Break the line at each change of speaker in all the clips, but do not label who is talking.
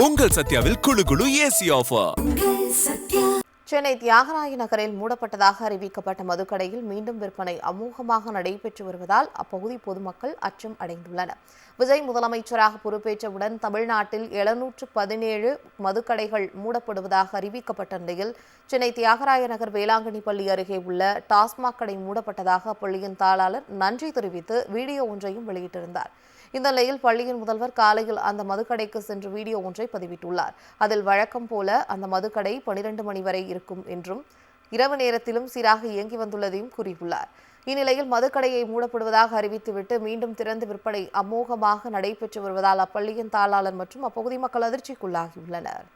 உங்கள் சத்யாவில் குளு குளு ஏசி ஆஃபர்.
சென்னை தியாகராய நகரில் மூடப்பட்டதாக அறிவிக்கப்பட்ட மதுக்கடையில் மீண்டும் விற்பனை அமோகமாக நடைபெற்று வருவதால் அப்பகுதி பொதுமக்கள் அச்சம் அடைந்துள்ளனர். விஜய் முதலமைச்சராக பொறுப்பேற்றவுடன் தமிழ்நாட்டில் 717 மதுக்கடைகள் மூடப்படுவதாக அறிவிக்கப்பட்ட நிலையில் சென்னை தியாகராய நகர் வேளாங்கண்ணி பள்ளி அருகே உள்ள டாஸ்மாக் கடை மூடப்பட்டதாக அப்பள்ளியின் தாளாளர் நன்றி தெரிவித்து வீடியோ ஒன்றையும் வெளியிட்டிருந்தார். இந்த நிலையில் பள்ளியின் முதல்வர் காலையில் அந்த மதுக்கடைக்கு சென்று வீடியோ ஒன்றை பதிவிட்டுள்ளார். அதில் வழக்கம் போல அந்த மதுக்கடை 12 மணி வரை இருக்கும் என்றும் இரவு நேரத்திலும் சீராக இயங்கி வந்துள்ளதையும் கூறியுள்ளார். இந்நிலையில் மதுக்கடையை மூடப்படுவதாக அறிவித்துவிட்டு மீண்டும் திறந்து விற்பனை அமோகமாக நடைபெற்று வருவதால் அப்பள்ளியின் தாளாளர் மற்றும் அப்பகுதி மக்கள் அதிர்ச்சிக்குள்ளாகியுள்ளனர்.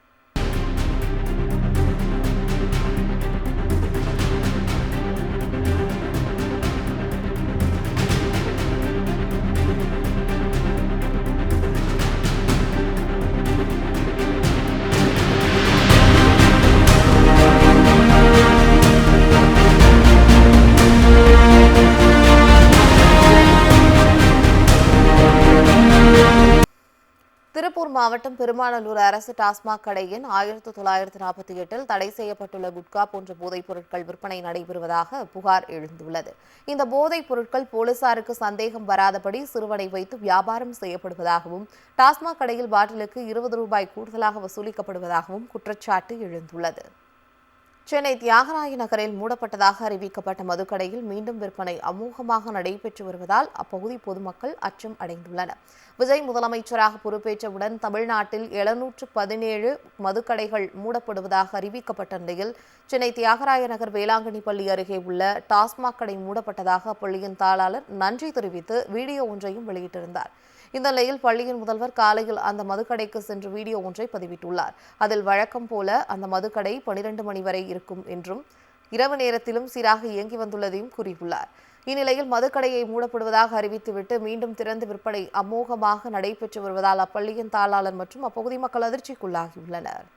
திருப்பூர் மாவட்டம் பெருமாநல்லூர் அரசு டாஸ்மாக் கடையின் 1948 தடை செய்யப்பட்டுள்ள குட்கா போன்ற போதைப் பொருட்கள் விற்பனை நடைபெறுவதாக புகார் எழுந்துள்ளது. இந்த போதைப் பொருட்கள் போலீசாருக்கு சந்தேகம் வராதபடி சிறுவனை வைத்து வியாபாரம் செய்யப்படுவதாகவும் டாஸ்மாக் கடையில் பாட்டிலுக்கு 20 ரூபாய் கூடுதலாக வசூலிக்கப்படுவதாகவும் குற்றச்சாட்டு எழுந்துள்ளது. சென்னை தியாகராய நகரில் மூடப்பட்டதாக அறிவிக்கப்பட்ட மதுக்கடையில் மீண்டும் விற்பனை அமோகமாக நடைபெற்று வருவதால் அப்பகுதி பொதுமக்கள் அச்சம் அடைந்துள்ளனர். விஜய் முதலமைச்சராக பொறுப்பேற்றவுடன் தமிழ்நாட்டில் 717 மதுக்கடைகள் மூடப்படுவதாக அறிவிக்கப்பட்ட நிலையில் சென்னை தியாகராய நகர் வேளாங்கண்ணி பள்ளி அருகே உள்ள டாஸ்மாக் கடை மூடப்பட்டதாக அப்பள்ளியின் தாளாளர் நன்றி தெரிவித்து வீடியோ ஒன்றையும் வெளியிட்டிருந்தார். இந்த நிலையில் பள்ளியின் முதல்வர் காலையில் அந்த மதுக்கடைக்கு சென்று வீடியோ ஒன்றை பதிவிட்டுள்ளார். அதில் வழக்கம் போல அந்த மதுக்கடை 12 மணி வரை இருக்கும் என்றும் இரவு நேரத்திலும் சீராக இயங்கி வந்துள்ளதையும் கூறியுள்ளார். இந்நிலையில் மதுக்கடையை மூடப்படுவதாக அறிவித்துவிட்டு மீண்டும் திறந்து விற்பனை அமோகமாக நடைபெற்று வருவதால் அப்பள்ளியின் தாளாளர் மற்றும் அப்பகுதி மக்கள் அதிர்ச்சிக்குள்ளாகியுள்ளனர்.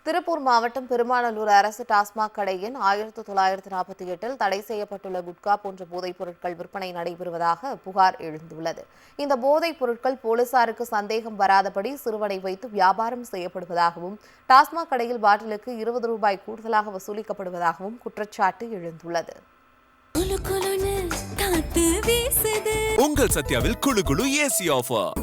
திருப்பூர் மாவட்டம் பெருமாநல்லூர் அரசு டாஸ்மாக் கடையின் 1948 தடை செய்யப்பட்டுள்ள குட்கா போன்ற போதைப் பொருட்கள் விற்பனை நடைபெறுவதாக புகார் எழுந்துள்ளது. இந்த போதைப் பொருட்கள் போலீசாருக்கு சந்தேகம் வராதபடி சிறுவனை வைத்து வியாபாரம் செய்யப்படுவதாகவும் டாஸ்மாக் கடையில் பாட்டிலுக்கு 20 ரூபாய் கூடுதலாக வசூலிக்கப்படுவதாகவும் குற்றச்சாட்டு எழுந்துள்ளது.
உங்கள் சத்யாவில் குளு குளு ஏசி ஆஃபர்.